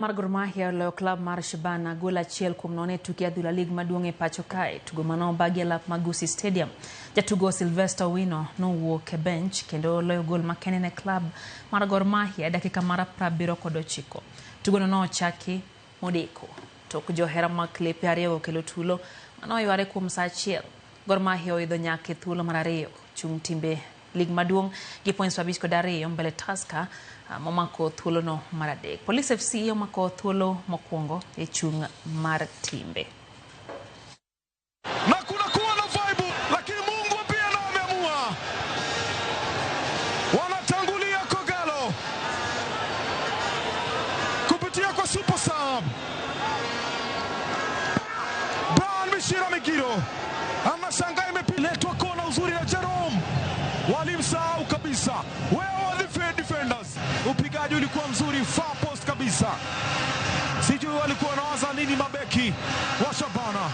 Mar Gor Mahia lo club mar Shabana gola chiel kuom nono tuke adhula lig maduong' e pacho kae tugo mano bagi lap Magusi Stadium. Jatugo Sylvester Wino nowuok e bench kendo loyo gol makende ne club mar Gor Mahia dakika mar 79. Tugo no nochaki modeko tok johera mag klepe ariyo okelo tulo mano yware kuom saa achiel. Gor Mahia oidho nyaka e thuolo mar ariyo chung' timbe lig maduong' gi points 52 mbele Tusker momako thuolo no mar adek. Police FC omako thuolo mokwongo e chung' mar timbe. Na kuna kuwa na vibe, lakini Mungu pia na ameamua. Wanatangulia Kogalo kupitia kwa Super Sub. Brian Mishira Migiro anashangaa imeletwa kona uzuri na Jerome. Walimsahau kabisa. Wewe defenders. Upigaji ulikuwa mzuri, far post kabisa. Sijui walikuwa wanawaza nini mabeki wa Shabana.